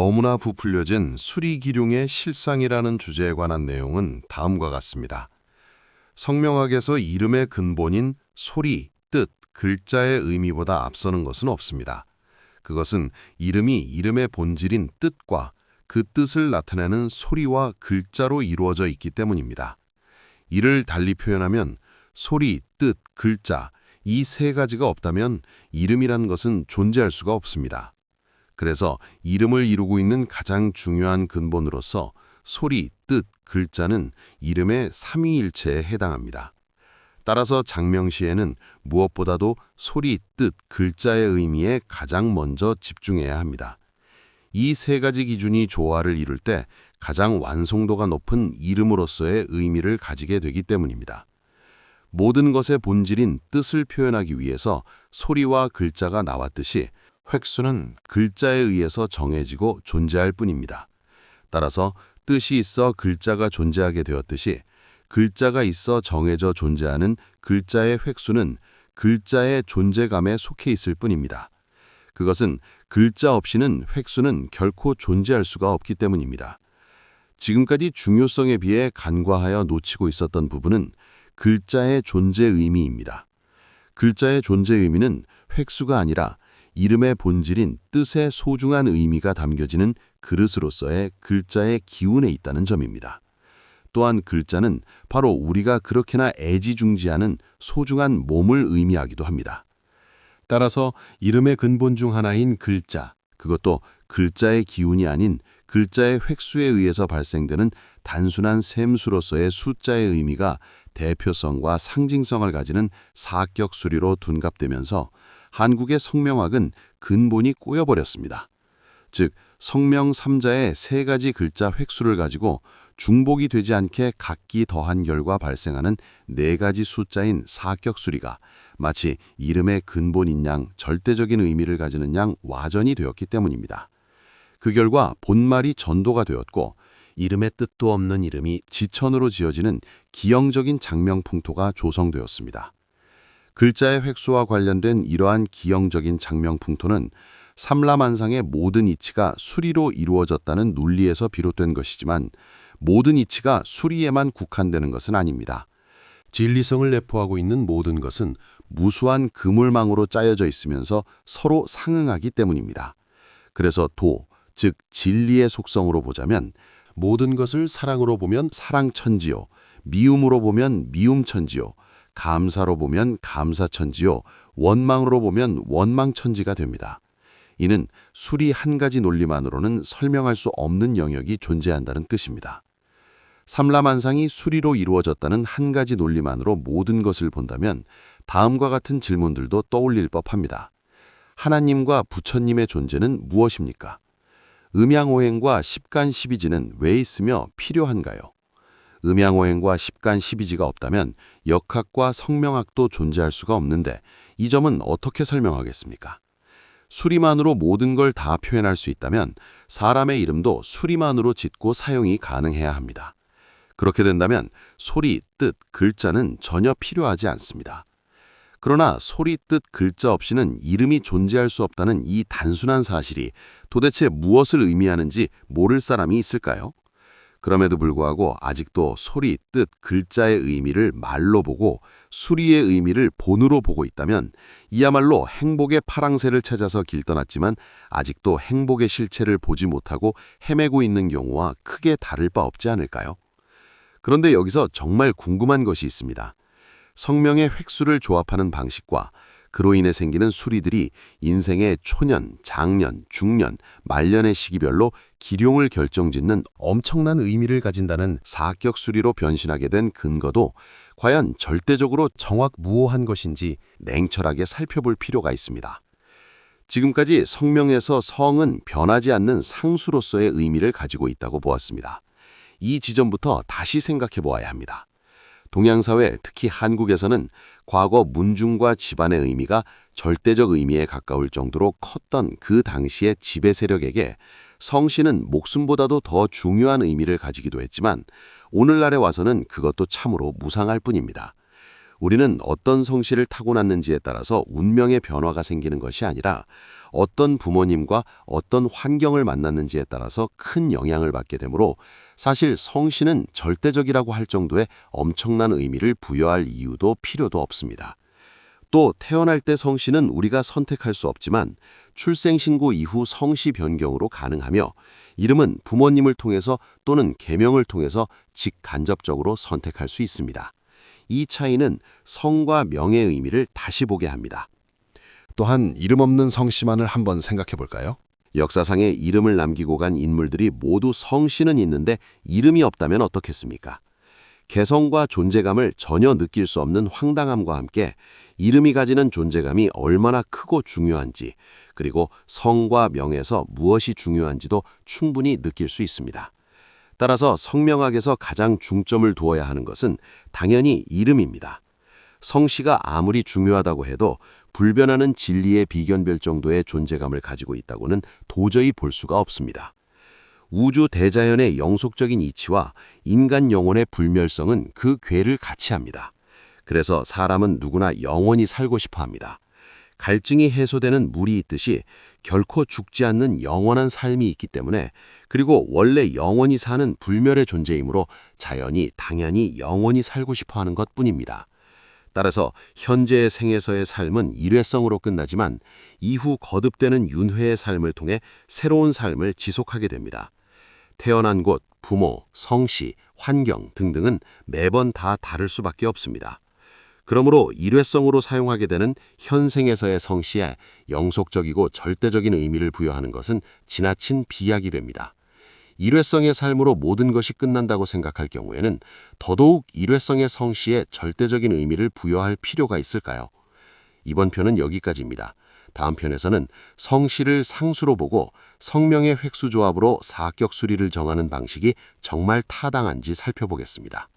너무나 부풀려진 수리기륭의 실상이라는 주제에 관한 내용은 다음과 같습니다. 성명학에서 이름의 근본인 소리, 뜻, 글자의 의미보다 앞서는 것은 없습니다. 그것은 이름이 이름의 본질인 뜻과 그 뜻을 나타내는 소리와 글자로 이루어져 있기 때문입니다. 이를 달리 표현하면 소리, 뜻, 글자, 이 세 가지가 없다면 이름이란 것은 존재할 수가 없습니다. 그래서 이름을 이루고 있는 가장 중요한 근본으로서 소리, 뜻, 글자는 이름의 삼위일체에 해당합니다. 따라서 장명시에는 무엇보다도 소리, 뜻, 글자의 의미에 가장 먼저 집중해야 합니다. 이 세 가지 기준이 조화를 이룰 때 가장 완성도가 높은 이름으로서의 의미를 가지게 되기 때문입니다. 모든 것의 본질인 뜻을 표현하기 위해서 소리와 글자가 나왔듯이 획수는 글자에 의해서 정해지고 존재할 뿐입니다. 따라서 뜻이 있어 글자가 존재하게 되었듯이 글자가 있어 정해져 존재하는 글자의 획수는 글자의 존재감에 속해 있을 뿐입니다. 그것은 글자 없이는 획수는 결코 존재할 수가 없기 때문입니다. 지금까지 중요성에 비해 간과하여 놓치고 있었던 부분은 글자의 존재 의미입니다. 글자의 존재 의미는 획수가 아니라 이름의 본질인 뜻의 소중한 의미가 담겨지는 그릇으로서의 글자의 기운에 있다는 점입니다. 또한 글자는 바로 우리가 그렇게나 애지중지하는 소중한 몸을 의미하기도 합니다. 따라서 이름의 근본 중 하나인 글자, 그것도 글자의 기운이 아닌 글자의 획수에 의해서 발생되는 단순한 셈수로서의 숫자의 의미가 대표성과 상징성을 가지는 사격 수리로 둔갑되면서 한국의 성명학은 근본이 꼬여버렸습니다. 즉, 성명 3자의 세 가지 글자 획수를 가지고 중복이 되지 않게 각기 더한 결과 발생하는 네 가지 숫자인 사격 수리가 마치 이름의 근본인 양 절대적인 의미를 가지는 양 와전이 되었기 때문입니다. 그 결과 본말이 전도가 되었고 이름의 뜻도 없는 이름이 지천으로 지어지는 기형적인 장명풍토가 조성되었습니다. 글자의 획수와 관련된 이러한 기형적인 장명풍토는 삼라만상의 모든 이치가 수리로 이루어졌다는 논리에서 비롯된 것이지만 모든 이치가 수리에만 국한되는 것은 아닙니다. 진리성을 내포하고 있는 모든 것은 무수한 그물망으로 짜여져 있으면서 서로 상응하기 때문입니다. 그래서 도, 즉 진리의 속성으로 보자면 모든 것을 사랑으로 보면 사랑천지요, 미움으로 보면 미움천지요, 감사로 보면 감사천지요, 원망으로 보면 원망천지가 됩니다. 이는 수리 한 가지 논리만으로는 설명할 수 없는 영역이 존재한다는 뜻입니다. 삼라만상이 수리로 이루어졌다는 한 가지 논리만으로 모든 것을 본다면 다음과 같은 질문들도 떠올릴 법합니다. 하나님과 부처님의 존재는 무엇입니까? 음양오행과 십간십이지는 왜 있으며 필요한가요? 음양오행과 십간십이지가 없다면 역학과 성명학도 존재할 수가 없는데 이 점은 어떻게 설명하겠습니까? 수리만으로 모든 걸 다 표현할 수 있다면 사람의 이름도 수리만으로 짓고 사용이 가능해야 합니다. 그렇게 된다면 소리, 뜻, 글자는 전혀 필요하지 않습니다. 그러나 소리, 뜻, 글자 없이는 이름이 존재할 수 없다는 이 단순한 사실이 도대체 무엇을 의미하는지 모를 사람이 있을까요? 그럼에도 불구하고 아직도 소리, 뜻, 글자의 의미를 말로 보고 수리의 의미를 본으로 보고 있다면 이야말로 행복의 파랑새를 찾아서 길 떠났지만 아직도 행복의 실체를 보지 못하고 헤매고 있는 경우와 크게 다를 바 없지 않을까요? 그런데 여기서 정말 궁금한 것이 있습니다. 성명의 획수를 조합하는 방식과 그로 인해 생기는 수리들이 인생의 초년, 장년, 중년, 말년의 시기별로 기룡을 결정짓는 엄청난 의미를 가진다는 사격 수리로 변신하게 된 근거도 과연 절대적으로 정확무오한 것인지 냉철하게 살펴볼 필요가 있습니다. 지금까지 성명에서 성은 변하지 않는 상수로서의 의미를 가지고 있다고 보았습니다. 이 지점부터 다시 생각해 보아야 합니다. 동양사회, 특히 한국에서는 과거 문중과 집안의 의미가 절대적 의미에 가까울 정도로 컸던 그 당시의 지배 세력에게 성씨는 목숨보다도 더 중요한 의미를 가지기도 했지만 오늘날에 와서는 그것도 참으로 무상할 뿐입니다. 우리는 어떤 성씨를 타고났는지에 따라서 운명의 변화가 생기는 것이 아니라 어떤 부모님과 어떤 환경을 만났는지에 따라서 큰 영향을 받게 되므로 사실 성씨는 절대적이라고 할 정도의 엄청난 의미를 부여할 이유도 필요도 없습니다. 또 태어날 때 성씨는 우리가 선택할 수 없지만 출생신고 이후 성씨 변경으로 가능하며 이름은 부모님을 통해서 또는 계명을 통해서 직간접적으로 선택할 수 있습니다. 이 차이는 성과 명의 의미를 다시 보게 합니다. 또한 이름 없는 성씨만을 한번 생각해 볼까요? 역사상에 이름을 남기고 간 인물들이 모두 성씨는 있는데 이름이 없다면 어떻겠습니까? 개성과 존재감을 전혀 느낄 수 없는 황당함과 함께 이름이 가지는 존재감이 얼마나 크고 중요한지, 그리고 성과 명에서 무엇이 중요한지도 충분히 느낄 수 있습니다. 따라서 성명학에서 가장 중점을 두어야 하는 것은 당연히 이름입니다. 성씨가 아무리 중요하다고 해도 불변하는 진리의 비견별 정도의 존재감을 가지고 있다고는 도저히 볼 수가 없습니다. 우주 대자연의 영속적인 이치와 인간 영혼의 불멸성은 그 궤를 같이 합니다. 그래서 사람은 누구나 영원히 살고 싶어 합니다. 갈증이 해소되는 물이 있듯이 결코 죽지 않는 영원한 삶이 있기 때문에, 그리고 원래 영원히 사는 불멸의 존재이므로 자연이 당연히 영원히 살고 싶어 하는 것뿐입니다. 따라서 현재의 생에서의 삶은 일회성으로 끝나지만 이후 거듭되는 윤회의 삶을 통해 새로운 삶을 지속하게 됩니다. 태어난 곳, 부모, 성씨, 환경 등등은 매번 다 다를 수밖에 없습니다. 그러므로 일회성으로 사용하게 되는 현생에서의 성씨에 영속적이고 절대적인 의미를 부여하는 것은 지나친 비약이 됩니다. 일회성의 삶으로 모든 것이 끝난다고 생각할 경우에는 더더욱 일회성의 성씨에 절대적인 의미를 부여할 필요가 있을까요? 이번 편은 여기까지입니다. 다음 편에서는 성씨를 상수로 보고 성명의 획수조합으로 사격 수리를 정하는 방식이 정말 타당한지 살펴보겠습니다.